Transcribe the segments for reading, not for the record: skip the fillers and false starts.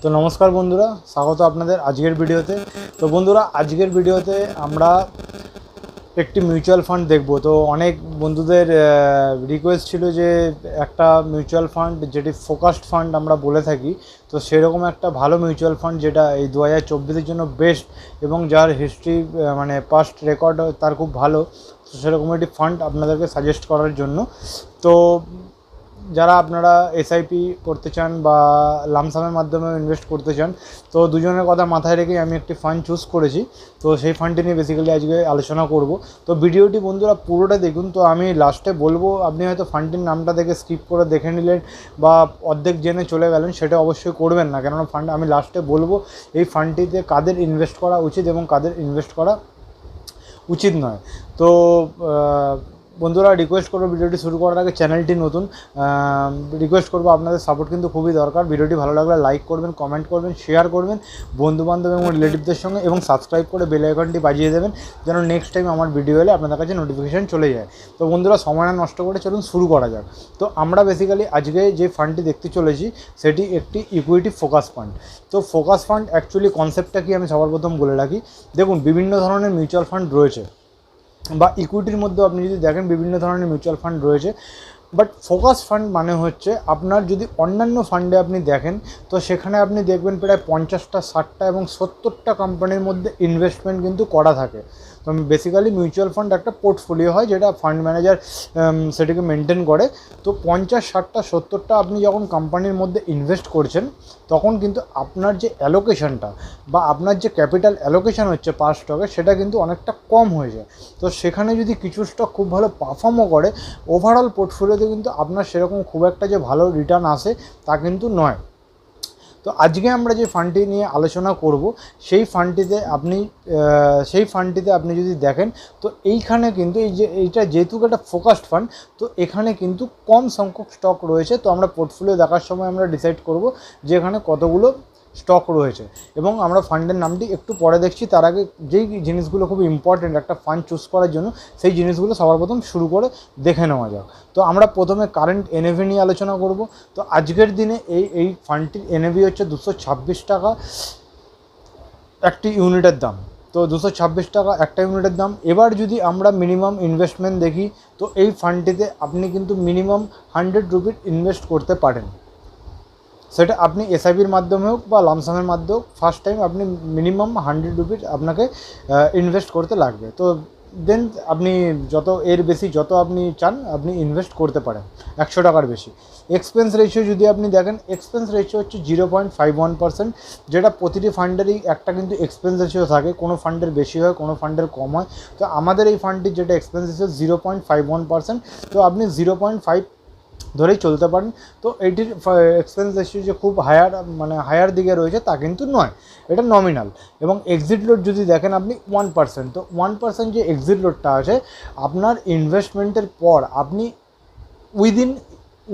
তো নমস্কার বন্ধুরা, স্বাগত আপনাদের আজকের ভিডিওতে। তো বন্ধুরা, আজকের ভিডিওতে আমরা একটি মিউচুয়াল ফান্ড দেখব। তো অনেক বন্ধুদের রিকোয়েস্ট ছিল যে একটা মিউচুয়াল ফান্ড যেটি ফোকাসড ফান্ড আমরা বলে থাকি, তো সেরকম একটা ভালো মিউচুয়াল ফান্ড যেটা এই 2024-এর জন্য বেস্ট এবং যার হিস্ট্রি মানে পাস্ট রেকর্ড তার খুব ভালো, তো সেরকম একটি ফান্ড আপনাদেরকে সাজেস্ট করার জন্য। তো যারা আপনারা এসআইপি করতে চান বা লামসামের মাধ্যমে ইনভেস্ট করতে চান, তো দুজনের কথা মাথায় রেখেই আমি একটি ফান্ড চুজ করেছি। তো সেই ফান্ডটি নিয়ে বেসিক্যালি আজকে আলোচনা করব। তো ভিডিওটি বন্ধুরা পুরোটা দেখুন। তো আমি লাস্টে বলবো, আপনি হয়তো ফান্ডটির নামটা দেখে স্কিপ করে দেখে নিলেন বা অর্ধেক জেনে চলে গেলেন, সেটা অবশ্যই করবেন না, কেননা ফান্ড আমি লাস্টে বলবো এই ফান্ডটিতে কাদের ইনভেস্ট করা উচিত এবং কাদের ইনভেস্ট করা উচিত নয়। তো বন্ধুরা, রিকোয়েস্ট করবো ভিডিওটি শুরু করার আগে, চ্যানেলটি নতুন, রিকোয়েস্ট করবো আপনাদের সাপোর্ট কিন্তু খুবই দরকার। ভিডিওটি ভালো লাগলে লাইক করবেন, কমেন্ট করবেন, শেয়ার করবেন বন্ধুবান্ধব এবং রিলেটিভদের সঙ্গে, এবং সাবস্ক্রাইব করে বেল আইকনটি বাজিয়ে দেবেন যেন নেক্সট টাইম আমার ভিডিও এলে আপনাদের কাছে নোটিফিকেশান চলে যায়। তো বন্ধুরা, সময় না নষ্ট করে চলুন শুরু করা যাক। তো আমরা বেসিক্যালি আজকে যে ফান্ডটি দেখতে চলেছি সেটি একটি ইকুইটি ফোকাস ফান্ড। তো ফোকাস ফান্ড অ্যাকচুয়ালি কনসেপ্টটা কি আমি সবার প্রথম বলে রাখি। দেখুন, বিভিন্ন ধরনের মিউচুয়াল ফান্ড রয়েছে বা ইকুইটির মধ্যেও আপনি যদি দেখেন বিভিন্ন ধরনের মিউচুয়াল ফান্ড রয়েছে, বাট ফোকাস ফান্ড মানে হচ্ছে আপনার যদি অন্যান্য ফান্ডে আপনি দেখেন, তো সেখানে আপনি দেখবেন প্রায় 50টা 60টা এবং 70টা কোম্পানির মধ্যে ইনভেস্টমেন্ট কিন্তু করা থাকে। তো বেসিক্যালি মিউচুয়াল ফান্ড একটা পোর্টফোলিও হয় যেটা ফান্ড ম্যানেজার সেটাকে মেনটেন করে। তো 50, 60টা 70টা আপনি যখন কোম্পানির মধ্যে ইনভেস্ট করছেন, তখন কিন্তু আপনার যে অ্যালোকেশনটা বা আপনার যে ক্যাপিটাল অ্যালোকেশন হচ্ছে পার স্টকে, সেটা কিন্তু অনেকটা কম হয়ে যায়। তো সেখানে যদি কিছু স্টক খুব ভালো পারফর্মও করে, ওভারঅল পোর্টফোলিওতে কিন্তু আপনার সেরকম খুব একটা যে ভালো রিটার্ন আসে তা কিন্তু নয়। তো আজকে আমরা যে ফান্ডটি নিয়ে আলোচনা করব, সেই ফান্ডটিতে আপনি যদি দেখেন, তো এইখানে কিন্তু এইটা যেহেতু একটা ফোকাসড ফান্ড, তো এখানে কিন্তু কম সংখ্যক স্টক রয়েছে। তো আমরা পোর্টফোলিও দেখার সময় আমরা ডিসাইড করব যে এখানে কতগুলো স্টক রয়েছে, এবং আমরা ফান্ডের নামটি একটু পরে দেখছি। তার আগে যেই জিনিসগুলো খুব ইম্পর্টেন্ট একটা ফান্ড চুজ করার জন্য, সেই জিনিসগুলো সবার প্রথম শুরু করে দেখে নেওয়া যাক। তো আমরা প্রথমে কারেন্ট এনএভি নিয়ে আলোচনা করব। তো আজকের দিনে এই ফান্ডটির এনএভি হচ্ছে 226 টাকা একটি ইউনিটের দাম। তো 226 টাকা একটা ইউনিটের দাম। এবার যদি আমরা মিনিমাম ইনভেস্টমেন্ট দেখি, তো এই ফান্ডটিতে আপনি কিন্তু মিনিমাম 100 রুপি ইনভেস্ট করতে পারেন। সেটা আপনি এসআইপির মাধ্যমে হোক বা লামসামের মাধ্যমে হোক, ফার্স্ট টাইম আপনি মিনিমাম 100 রুপিস আপনাকে ইনভেস্ট করতে লাগবে। তো দেন আপনি এর বেশি যত আপনি চান আপনি ইনভেস্ট করতে পারেন, 100 টাকার বেশি। এক্সপেন্স রেশিও যদি আপনি দেখেন, এক্সপেন্স রেশিও হচ্ছে 0.51%, যেটা প্রতিটি ফান্ডেরই একটা কিন্তু এক্সপেন্স রেশিও থাকে, কোনো ফান্ডের বেশি হয়, কোনো ফান্ডের কম হয়। তো আমাদের এই ফান্ডটির যেটা এক্সপেন্স রেশিও 0.51%, তো আপনি 0.5 ধরেই চলতে পারেন। তো এইটির এক্সপেন্স রেশিও যে খুব হায়ার দিকে রয়েছে তা কিন্তু নয়, এটা নমিনাল। এবং এক্সিট লোড যদি দেখেন আপনি 1%, তো 1% যে এক্সিট লোডটা আছে, আপনার ইনভেস্টমেন্টের পর আপনি উইদিন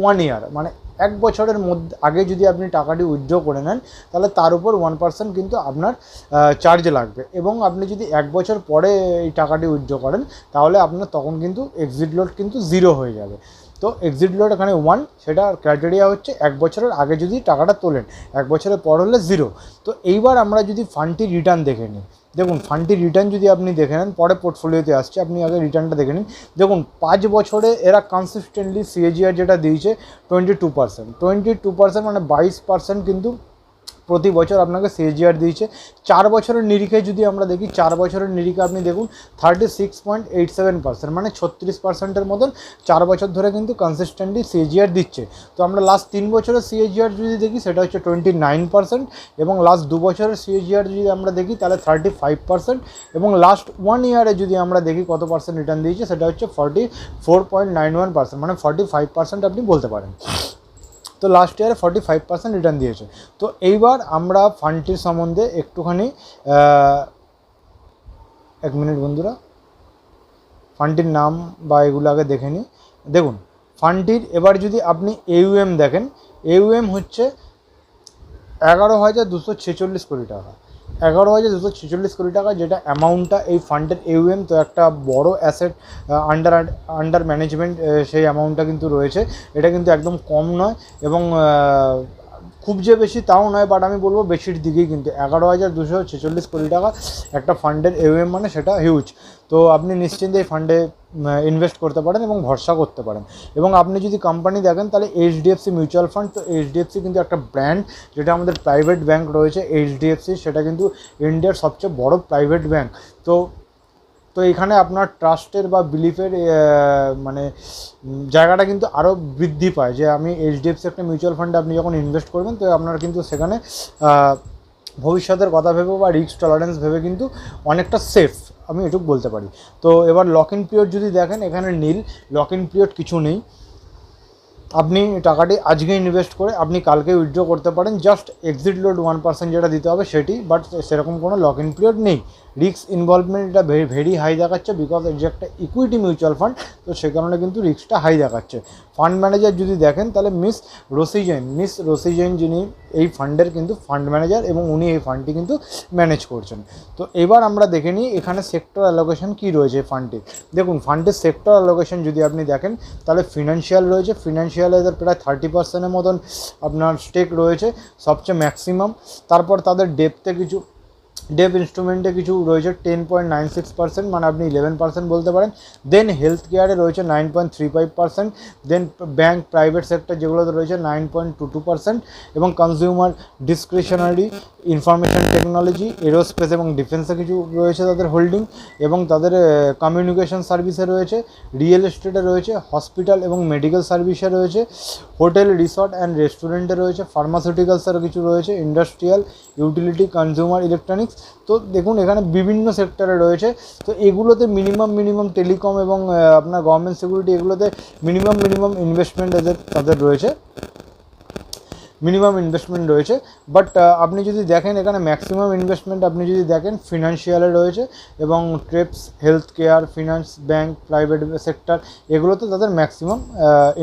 1 ইয়ার মানে 1 বছরের মধ্যে আগে যদি আপনি টাকাটি উইথড্র করে নেন, তাহলে তার উপর 1% কিন্তু আপনার চার্জ লাগবে। এবং আপনি যদি 1 বছর পরে এই টাকাটি উইথড্র করেন, তাহলে আপনার তখন কিন্তু এক্সিট লোড কিন্তু 0 হয়ে যাবে। তো এক্সিট লোড এখানে 1, সেটা ক্রাইটেরিয়া হচ্ছে 1 বছরের আগে যদি টাকাটা তোলেন, 1 বছরের পর হলে 0। তো এইবার আমরা যদি ফান্ডটির রিটার্ন দেখে নিই, দেখুন ফান্ডটির রিটার্ন যদি আপনি দেখে নেন, পরে পোর্টফোলিওতে আসছে, আপনি আগে রিটার্নটা দেখে নিন। দেখুন 5 বছরে এরা কনসিস্টেন্টলি সিএজিআর যেটা দিয়েছে 22%, মানে 22% কিন্তু প্রতি বছর আপনাকে সিএজিআর দিয়েছে। 4 বছরের নিরিখে যদি আমরা দেখি, 4 বছরের নিরিখে আপনি দেখুন 36.87%, মানে 36%-এর মতন 4 বছর ধরে কিন্তু কনসিস্টেন্টলি সিএজিআর দিচ্ছে। তো আমরা লাস্ট 3 বছরের সিএজিআর যদি দেখি, সেটা হচ্ছে 29%, এবং লাস্ট 2 বছরের সিএজিআর যদি আমরা দেখি তাহলে 35%, এবং লাস্ট 1 ইয়ারে যদি আমরা দেখি কত পার্সেন্ট রিটার্ন দিয়েছে, সেটা হচ্ছে 44.91%, মানে 45% আপনি বলতে পারেন। তো লাস্ট ইয়ারে 45% রিটার্ন দিয়েছে। তো এইবার আমরা ফান্ডটির সম্বন্ধে একটুখানি 1 মিনিট বন্ধুরা, ফান্ডটির নাম বা এগুলো আগে দেখে নিই। দেখুন ফান্ডটির এবার যদি আপনি AUM দেখেন, AUM হচ্ছে 11,246 কোটি টাকা, 11,246 কোটি টাকা, যেটা অ্যামাউন্টটা এই ফান্ডের AUM। তো একটা বড় অ্যাসেট আন্ডার ম্যানেজমেন্ট সেই অ্যামাউন্টটা কিন্তু রয়েছে, এটা কিন্তু একদম কম নয়। এবং খুব যে বেশি তাও নয়, বাট আমি বলবো বেশির দিকেই। কিন্তু 11,246 কোটি টাকা একটা ফান্ডের AUM মানে সেটা হিউজ। তো আপনি নিশ্চিন্তে এই ফান্ডে ইনভেস্ট করতে পারেন এবং ভরসা করতে পারেন। এবং আপনি যদি কোম্পানি দেখেন তাহলে HDFC মিউচুয়াল ফান্ড, তো HDFC কিন্তু একটা ব্র্যান্ড, যেটা আমাদের প্রাইভেট ব্যাঙ্ক রয়েছে HDFC, সেটা কিন্তু ইন্ডিয়ার সবচেয়ে বড় প্রাইভেট ব্যাঙ্ক। তো তো এখানে আপনার ট্রাস্টের বা বিলিফের মানে জায়গাটা কিন্তু আরও বৃদ্ধি পায়, যে আমি HDFC একটা মিউচুয়াল ফান্ডে আপনি যখন ইনভেস্ট করবেন, তো আপনার কিন্তু সেখানে ভবিষ্যতের কথা ভেবে বা রিস্ক টলারেন্স ভেবে কিন্তু অনেকটা সেফ, আমি এটুকু বলতে পারি। তো এবার লক ইন পিরিয়ড যদি দেখেন, এখানে নীল, লক ইন পিরিয়ড কিছু নেই। আপনি টাকাটি আজকে ইনভেস্ট করে আপনি কালকে উইথড্র করতে পারেন, জাস্ট এক্সিট লোড 1% যেটা দিতে হবে সেটি, বাট সেরকম কোনো লক ইন পিরিয়ড নেই। রিস্ক ইনভলভমেন্ট এটা ভেরি হাই দেখাচ্ছে, বিকজ এর যে একটা ইকুইটি মিউচুয়াল ফান্ড, তো সে কারণে কিন্তু রিস্কটা হাই দেখাচ্ছে। ফান্ড ম্যানেজার যদি দেখেন তাহলে মিস রোসি জৈন যিনি এই ফান্ডের কিন্তু ফান্ড ম্যানেজার, এবং উনি এই ফান্ডটি কিন্তু ম্যানেজ করছেন। তো এবার আমরা দেখে নিই এখানে সেক্টর অ্যালোকেশন কী রয়েছে ফান্ডটির। দেখুন ফান্ডের সেক্টর অ্যালোকেশন যদি আপনি দেখেন তাহলে ফিনান্সিয়াল রয়েছে, ফিনান্সিয়ালে এদের প্রায় 30%-এর মতন আপনার স্টেক রয়েছে, সবচেয়ে ম্যাক্সিমাম। তারপর তাদের ডেপ ইনস্ট্রুমেন্টে কিছু রয়েছে 10.96%, মানে আপনি 11% বলতে পারেন। দেন হেলথ কেয়ারে রয়েছে 9.35%, দেন ব্যাঙ্ক প্রাইভেট সেক্টর যেগুলোতে রয়েছে 9.22%, এবং consumer discretionary, information technology, aerospace এবং ডিফেন্সে কিছু রয়েছে তাদের হোল্ডিং, এবং তাদের কমিউনিকেশন সার্ভিসে রয়েছে, রিয়েল এস্টেটে রয়েছে, হসপিটাল এবং মেডিকেল সার্ভিসে রয়েছে, হোটেল রিসর্ট অ্যান্ড রেস্টুরেন্টে রয়েছে, ফার্মাসিউটিক্যালসেরও কিছু রয়েছে, ইন্ডাস্ট্রিয়াল, ইউটিলিটি, কনজিউমার ইলেকট্রনিক্স। তো দেখুন এখানে বিভিন্ন সেক্টরে রয়েছে। তো এগুলোতে মিনিমাম টেলিকম এবং আপনার গভর্নমেন্ট সিকিউরিটি, এগুলোতে মিনিমাম ইনভেস্টমেন্ট তাদের রয়েছে, মিনিমাম ইনভেস্টমেন্ট রয়েছে। বাট আপনি যদি দেখেন এখানে ম্যাক্সিমাম ইনভেস্টমেন্ট আপনি যদি দেখেন ফিনান্সিয়ালে রয়েছে, এবং ট্রেপস, health care, finance, bank, private sector, এগুলোতে তাদের ম্যাক্সিমাম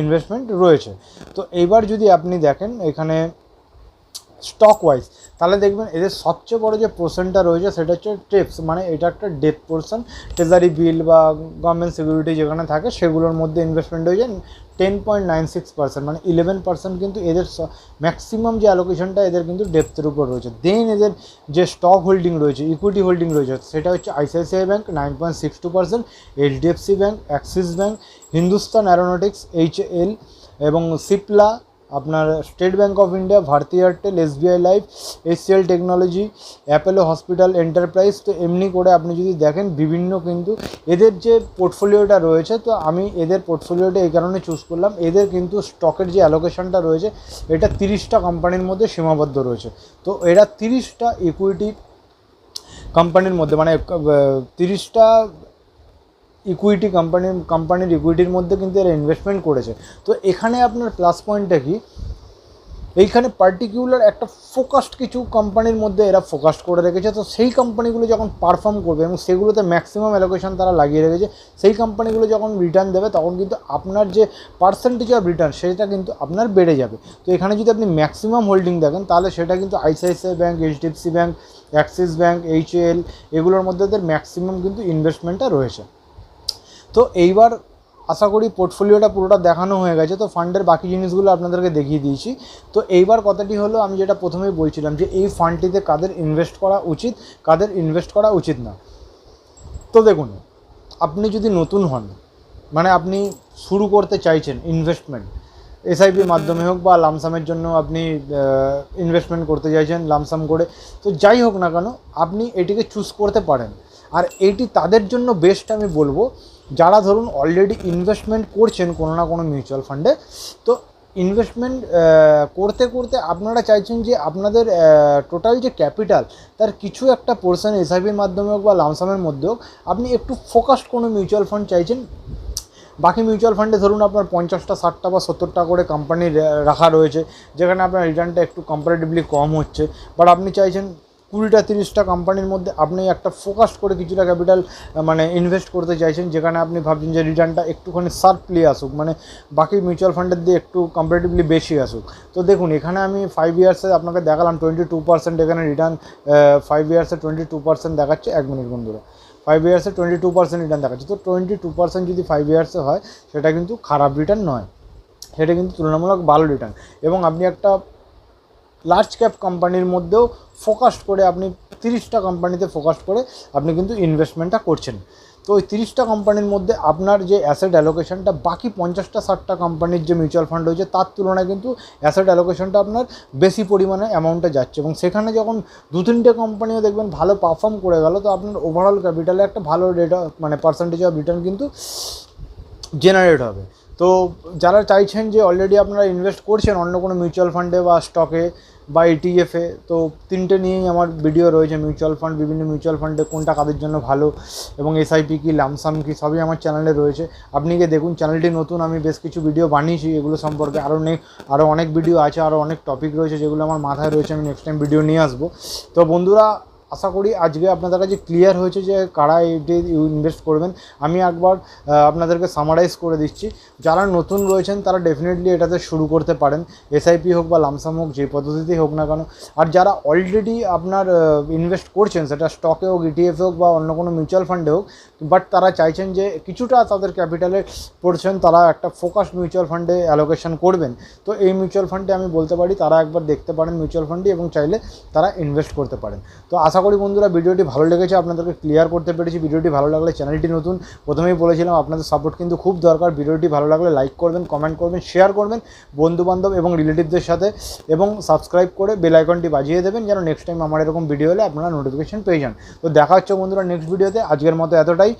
ইনভেস্টমেন্ট রয়েছে। তো এইবার যদি আপনি দেখেন এখানে স্টক ওয়াইজ, তাহলে দেখবেন এদের সবচেয়ে বড় যে পোর্শনটা রয়েছে সেটা হচ্ছে ট্রেপস, মানে এটা একটা ডেপ পোর্শন, ট্রেজারি বিল বা গভর্নমেন্ট সিকিউরিটি যেখানে থাকে সেগুলোর মধ্যে ইনভেস্টমেন্ট হয়েছে 10.96%, মানে 11% কিন্তু এদের ম্যাক্সিমাম যে অ্যালোকেশনটা এদের কিন্তু ডেপথের উপর রয়েছে। দেন এদের যে স্টক হোল্ডিং রয়েছে, ইকুইটি হোল্ডিং রয়েছে, সেটা হচ্ছে ICICI bank 9.62%, HDFC bank, axis bank, Hindustan aeronautics HAL, এবং সিপলা, আপনার state bank of India, Bharti Airtel, SBI life, HCL technology, Apollo hospital enterprise. তো এমনি করে আপনি যদি দেখেন বিভিন্ন কিন্তু এদের যে পোর্টফোলিওটা রয়েছে, তো আমি এদের পোর্টফোলিওটা এই কারণে চুজ করলাম, এদের কিন্তু স্টকের যে অ্যালোকেশনটা রয়েছে এটা 30টা কোম্পানির মধ্যে সীমাবদ্ধ রয়েছে। তো এরা 30টা ইকুইটি কোম্পানির মধ্যে, মানে 30টা ইকুইটি কোম্পানির ইকুইটির মধ্যে কিন্তু এরা ইনভেস্টমেন্ট করেছে। তো এখানে আপনার প্লাস পয়েন্টটা কি, এইখানে পার্টিকুলার একটা ফোকাসড কিছু কোম্পানির মধ্যে এরা ফোকাসড করে রেখেছে। তো সেই কোম্পানিগুলো যখন পারফর্ম করবে এবং সেগুলোতে ম্যাক্সিমাম অ্যালোকেশন তারা লাগিয়ে রেখেছে, সেই কোম্পানিগুলো যখন রিটার্ন দেবে তখন কিন্তু আপনার যে পার্সেন্টেজ অফ রিটার্ন সেটা কিন্তু আপনার বেড়ে যাবে। তো এখানে যদি আপনি ম্যাক্সিমাম হোল্ডিং দেখেন তাহলে সেটা কিন্তু ICICI bank, HDFC bank, axis bank, HAL, এগুলোর মধ্যে এদের ম্যাক্সিমাম কিন্তু ইনভেস্টমেন্টটা রয়েছে। তো এইবার আশা করি পোর্টফোলিওটা পুরোটা দেখানো হয়ে গেছে। তো ফান্ডের বাকি জিনিসগুলো আপনাদেরকে দেখিয়ে দিয়েছি। তো এইবার কথাটি হলো, আমি যেটা প্রথমেই বলছিলাম যে এই ফান্ডটিতে কাদের ইনভেস্ট করা উচিত, কাদের ইনভেস্ট করা উচিত না। তো দেখুন, আপনি যদি নতুন হন, মানে আপনি শুরু করতে চাইছেন ইনভেস্টমেন্ট, SIP মাধ্যমে হোক বা লামসামের জন্য আপনি ইনভেস্টমেন্ট করতে চাইছেন লামসাম করে, তো যাই হোক না কেন আপনি এটিকে চুজ করতে পারেন। আর এইটি তাদের জন্য বেস্ট আমি বলবো যারা ধরুন অলরেডি ইনভেস্টমেন্ট করছেন কোনো না কোনো মিউচুয়াল ফান্ডে। তো ইনভেস্টমেন্ট করতে করতে আপনারা চাইছেন যে আপনাদের টোটাল যে ক্যাপিটাল তার কিছু একটা পোর্শন SIPর মাধ্যমে হোক বা লামসামের মধ্যে হোক আপনি একটু ফোকাসড কোনো মিউচুয়াল ফান্ড চাইছেন। বাকি মিউচুয়াল ফান্ডে ধরুন আপনার 50টা 60টা বা 70টা করে কোম্পানি রাখা রয়েছে, যেখানে আপনার রিটার্নটা একটু কম্পারেটিভলি কম হচ্ছে। বাট আপনি চাইছেন 20টা 30টা কোম্পানির মধ্যে আপনি একটা ফোকাস করে কিছুটা ক্যাপিটাল মানে ইনভেস্ট করতে চাইছেন, যেখানে আপনি ভাবছেন যে রিটার্নটা একটুখানি শার্পলি আসুক, মানে বাকি মিউচুয়াল ফান্ডের দিয়ে একটু কম্পারেটিভলি বেশি আসুক। তো দেখুন এখানে আমি 5 ইয়ার্সে আপনাকে দেখালাম 22% এখানে রিটার্ন, 5 ইয়ার্সে 22% দেখাচ্ছে। 1 মিনিট বন্ধুরা, 5 ইয়ার্সে 22% রিটার্ন দেখাচ্ছে। তো 22% যদি 5 ইয়ার্সে হয় সেটা কিন্তু খারাপ রিটার্ন নয়, সেটা কিন্তু তুলনামূলক ভালো রিটার্ন। এবং আপনি একটা লার্জ ক্যাপ কোম্পানির মধ্যেও ফোকাস করে আপনি 30টা কোম্পানিতে ফোকাস করে আপনি কিন্তু ইনভেস্টমেন্টটা করছেন। তো ওই 30টা কোম্পানির মধ্যে আপনার যে অ্যাসেট অ্যালোকেশনটা বাকি 50টা 60টা কোম্পানির যে মিউচুয়াল ফান্ড রয়েছে তার তুলনায় কিন্তু অ্যাসেট অ্যালোকেশনটা আপনার বেশি পরিমাণে অ্যামাউন্টে যাচ্ছে, এবং সেখানে যখন 2-3টে কোম্পানিও দেখবেন ভালো পারফর্ম করে গেল, তো আপনার ওভারঅল ক্যাপিটালে একটা ভালো রেট মানে পার্সেন্টেজ অফ রিটার্ন কিন্তু জেনারেট হবে। তো যারা চাইছেন যে অলরেডি আপনারা ইনভেস্ট করছেন অন্য কোনো মিউচুয়াল ফান্ডে বা স্টকে বা ইটিএফে, তো 3টে নিয়েই আমার ভিডিও রয়েছে, মিউচুয়াল ফান্ড, বিভিন্ন মিউচুয়াল ফান্ডে কোনটা কাদের জন্য ভালো এবং এসআইপি কী, লামসাম কী, সবই আমার চ্যানেলে রয়েছে। আপনি গিয়ে দেখুন, চ্যানেলটি নতুন, আমি বেশ কিছু ভিডিও বানিয়েছি এগুলো সম্পর্কে, আরও অনেক ভিডিও আছে, আরও অনেক টপিক রয়েছে যেগুলো আমার মাথায় রয়েছে, আমি নেক্সট টাইম ভিডিও নিয়ে আসবো। তো বন্ধুরা, আশা করি আজকে আপনাদের কাছে ক্লিয়ার হয়েছে যে কারা এটি ইনভেস্ট করবেন। আমি একবার আপনাদেরকে সামারাইজ করে দিচ্ছি। যারা নতুন রয়েছেন তারা ডেফিনেটলি এটাতে শুরু করতে পারেন, এসআইপি হোক বা লামসাম হোক, যে পদ্ধতিতেই হোক না কেন। আর যারা অলরেডি আপনার ইনভেস্ট করছেন, সেটা স্টকে হোক, ইটিএফে হোক বা অন্য কোনো মিউচুয়াল ফান্ডে হোক, বাট তারা চাইছেন যে কিছুটা তাদের ক্যাপিটালে পড়ছেন, তারা একটা ফোকাস মিউচুয়াল ফান্ডে অ্যালোকেশন করবেন, তো এই মিউচুয়াল ফান্ডে আমি বলতে পারি তারা একবার দেখতে পারেন মিউচুয়াল ফান্ডে, এবং চাইলে তারা ইনভেস্ট করতে পারেন। তো আশা করি বন্ধুরা ভিডিওটি ভালো লেগেছে, আপনাদেরকে ক্লিয়ার করতে পেরেছি। ভিডিওটি ভালো লাগলে, চ্যানেলটি নতুন, প্রথমেই বলেছিলাম আপনাদের সাপোর্ট কিন্তু খুব দরকার। ভিডিওটি ভালো লাগলে লাইক করবেন, কমেন্ট করবেন, শেয়ার করবেন বন্ধুবান্ধব এবং রিলেটিভদের সাথে, এবং সাবস্ক্রাইব করে বেল আইকনটি বাজিয়ে দেবেন যেন নেক্সট টাইম আমার এরকম ভিডিও হলে আপনারা নোটিফিকেশন পেয়ে যান। তো দেখা হচ্ছে বন্ধুরা নেক্সট ভিডিওতে। আজকের মতো এতটাই।